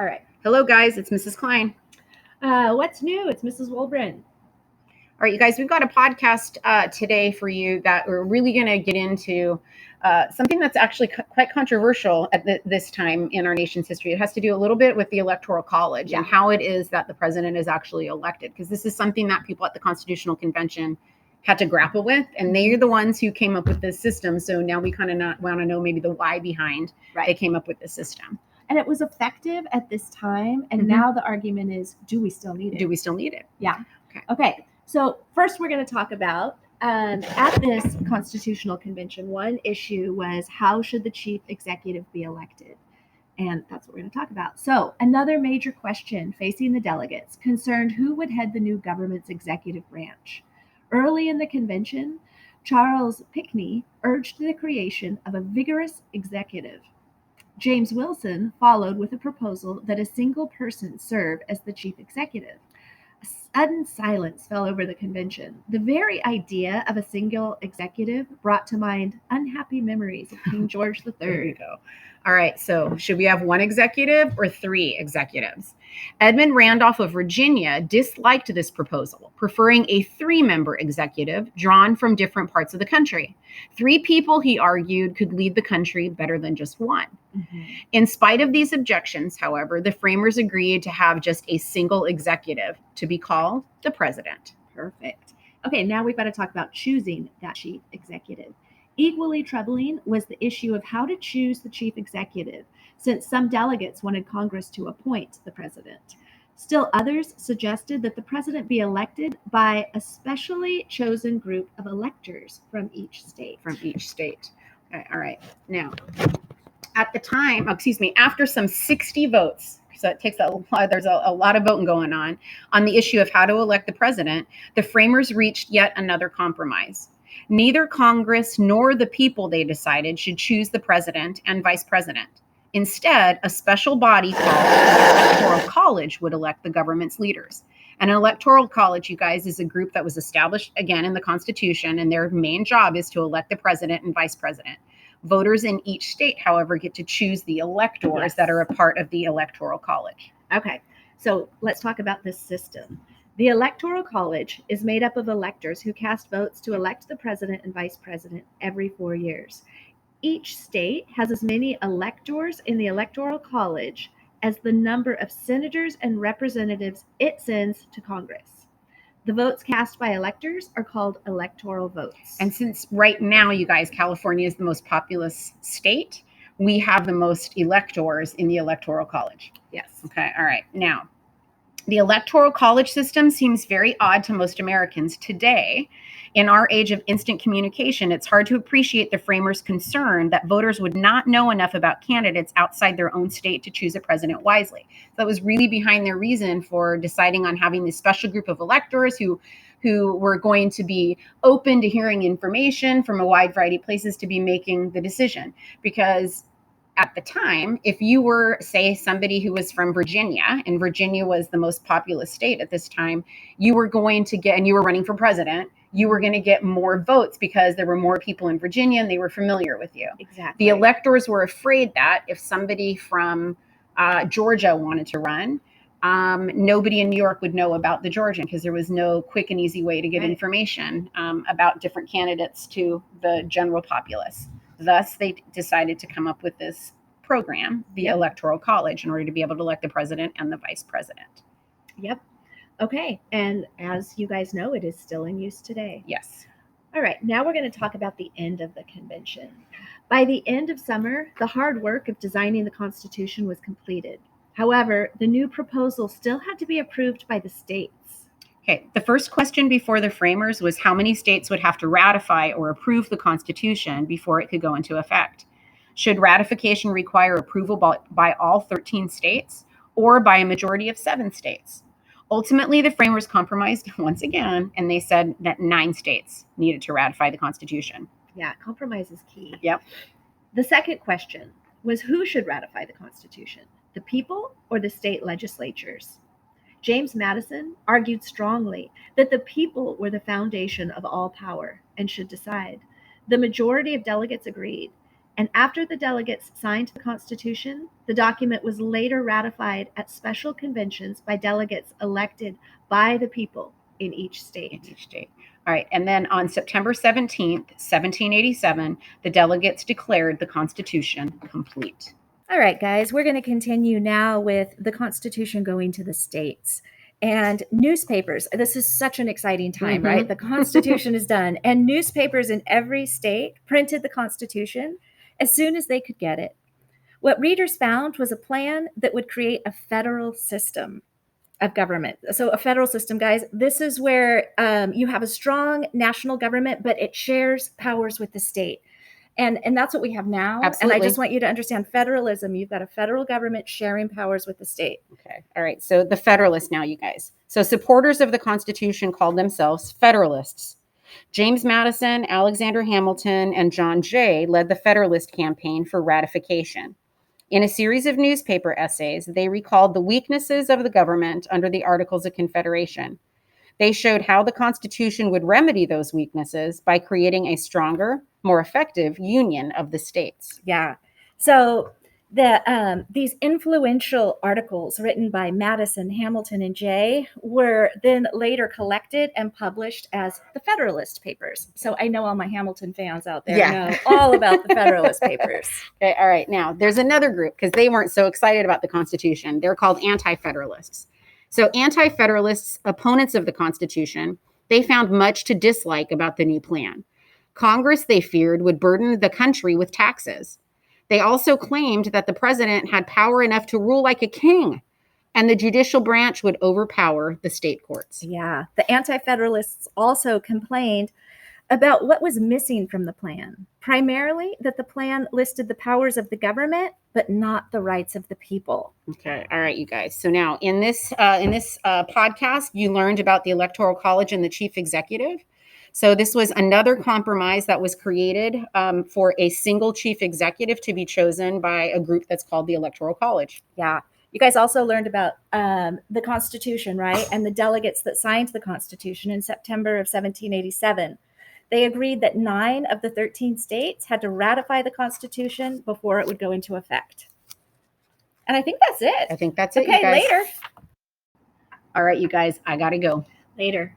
All right. Hello, guys. It's Mrs. Klein. What's new? It's Mrs. Wolbrin. All right, you guys, we've got a podcast today for you that we're really going to get into something that's actually quite controversial at this time in our nation's history. It has to do a little bit with the Electoral College and how it is that the president is actually elected, because this is something that people at the Constitutional Convention had to grapple with, and they're the ones who came up with this system. So now we kind of want to know maybe the why behind they came up with this system. And it was effective at this time, and now the argument is, do we still need it? Do we still need it? Yeah. Okay. So first we're going to talk about, at this Constitutional Convention, one issue was how should the chief executive be elected? And that's what we're going to talk about. So another major question facing the delegates concerned who would head the new government's executive branch. Early in the convention, Charles Pinckney urged the creation of a vigorous executive. James Wilson followed with a proposal that a single person serve as the chief executive. A sudden silence fell over the convention. The very idea of a single executive brought to mind unhappy memories of King George III. There you go. All right, so should we have one executive or three executives? Edmund Randolph of Virginia disliked this proposal, preferring a three-member executive drawn from different parts of the country. Three people, he argued, could lead the country better than just one. In spite of these objections, however, the framers agreed to have just a single executive to be called the president. Perfect. Okay, now we've got to talk about choosing that chief executive. Equally troubling was the issue of how to choose the chief executive, since some delegates wanted Congress to appoint the president. Still others suggested that the president be elected by a specially chosen group of electors from each state. Okay, all right. Now, at the time, after some 60 votes, so it takes there's a lot of voting going on the issue of how to elect the president, the framers reached yet another compromise. Neither Congress nor the people, they decided, should choose the president and vice president. Instead, a special body called the Electoral College would elect the government's leaders. An electoral college, you guys, is a group that was established, again, in the Constitution, and their main job is to elect the president and vice president. Voters in each state, however, get to choose the electors that are a part of the Electoral College. Okay, so let's talk about this system. The Electoral College is made up of electors who cast votes to elect the president and vice president every 4 years. Each state has as many electors in the Electoral College as the number of senators and representatives it sends to Congress. The votes cast by electors are called electoral votes. And since right now, you guys, California is the most populous state, we have the most electors in the Electoral College. Yes. Okay, all right. Now, the Electoral College system seems very odd to most Americans today. In our age of instant communication, it's hard to appreciate the framers' concern that voters would not know enough about candidates outside their own state to choose a president wisely. So that was really behind their reason for deciding on having this special group of electors who were going to be open to hearing information from a wide variety of places to be making the decision. Because at the time, if you were, say, somebody who was from Virginia, and Virginia was the most populous state at this time, you were going to get, and you were running for president, you were going to get more votes because there were more people in Virginia and they were familiar with you. Exactly. The electors were afraid that if somebody from Georgia wanted to run, nobody in New York would know about the Georgian because there was no quick and easy way to get information about different candidates to the general populace. Thus, they decided to come up with this program, the Electoral College, in order to be able to elect the president and the vice president. Yep. Okay. And as you guys know, it is still in use today. Yes. All right. Now we're going to talk about the end of the convention. By the end of summer, the hard work of designing the Constitution was completed. However, the new proposal still had to be approved by the states. Okay, the first question before the framers was how many states would have to ratify or approve the Constitution before it could go into effect. Should ratification require approval by all 13 states or by a majority of 7 states? Ultimately, the framers compromised once again, and they said that 9 states needed to ratify the Constitution. Yeah, compromise is key. Yep. The second question was who should ratify the Constitution, the people or the state legislatures? James Madison argued strongly that the people were the foundation of all power and should decide. The majority of delegates agreed. And after the delegates signed the Constitution, the document was later ratified at special conventions by delegates elected by the people in each state. All right. And then on September 17th, 1787, the delegates declared the Constitution complete. All right, guys, we're going to continue now with the Constitution going to the states. And newspapers, this is such an exciting time, right? The Constitution is done. And newspapers in every state printed the Constitution as soon as they could get it. What readers found was a plan that would create a federal system of government. So a federal system, guys, this is where you have a strong national government, but it shares powers with the state. And that's what we have now. Absolutely. And I just want you to understand federalism. You've got a federal government sharing powers with the state. Okay. All right. So the Federalists now, you guys. So supporters of the Constitution called themselves Federalists. James Madison, Alexander Hamilton, and John Jay led the Federalist campaign for ratification. In a series of newspaper essays, they recalled the weaknesses of the government under the Articles of Confederation. They showed how the Constitution would remedy those weaknesses by creating a stronger, more effective union of the states. Yeah. So these influential articles written by Madison, Hamilton, and Jay were then later collected and published as the Federalist Papers. So I know all my Hamilton fans out there know all about the Federalist Papers. Okay, all right. Now, there's another group because they weren't so excited about the Constitution. They're called Anti-Federalists. So Anti-Federalists, opponents of the Constitution, they found much to dislike about the new plan. Congress, they feared, would burden the country with taxes. They also claimed that the president had power enough to rule like a king, and the judicial branch would overpower the state courts. Yeah. The Anti-Federalists also complained about what was missing from the plan, primarily that the plan listed the powers of the government, but not the rights of the people. Okay. All right, you guys. So now in this podcast, you learned about the Electoral College and the chief executive. So this was another compromise that was created for a single chief executive to be chosen by a group that's called the Electoral College. Yeah. You guys also learned about the Constitution, right? And the delegates that signed the Constitution in September of 1787. They agreed that 9 of the 13 states had to ratify the Constitution before it would go into effect. And I think that's it. I think that's it, okay, you guys. later. All right, you guys, I got to go. Later.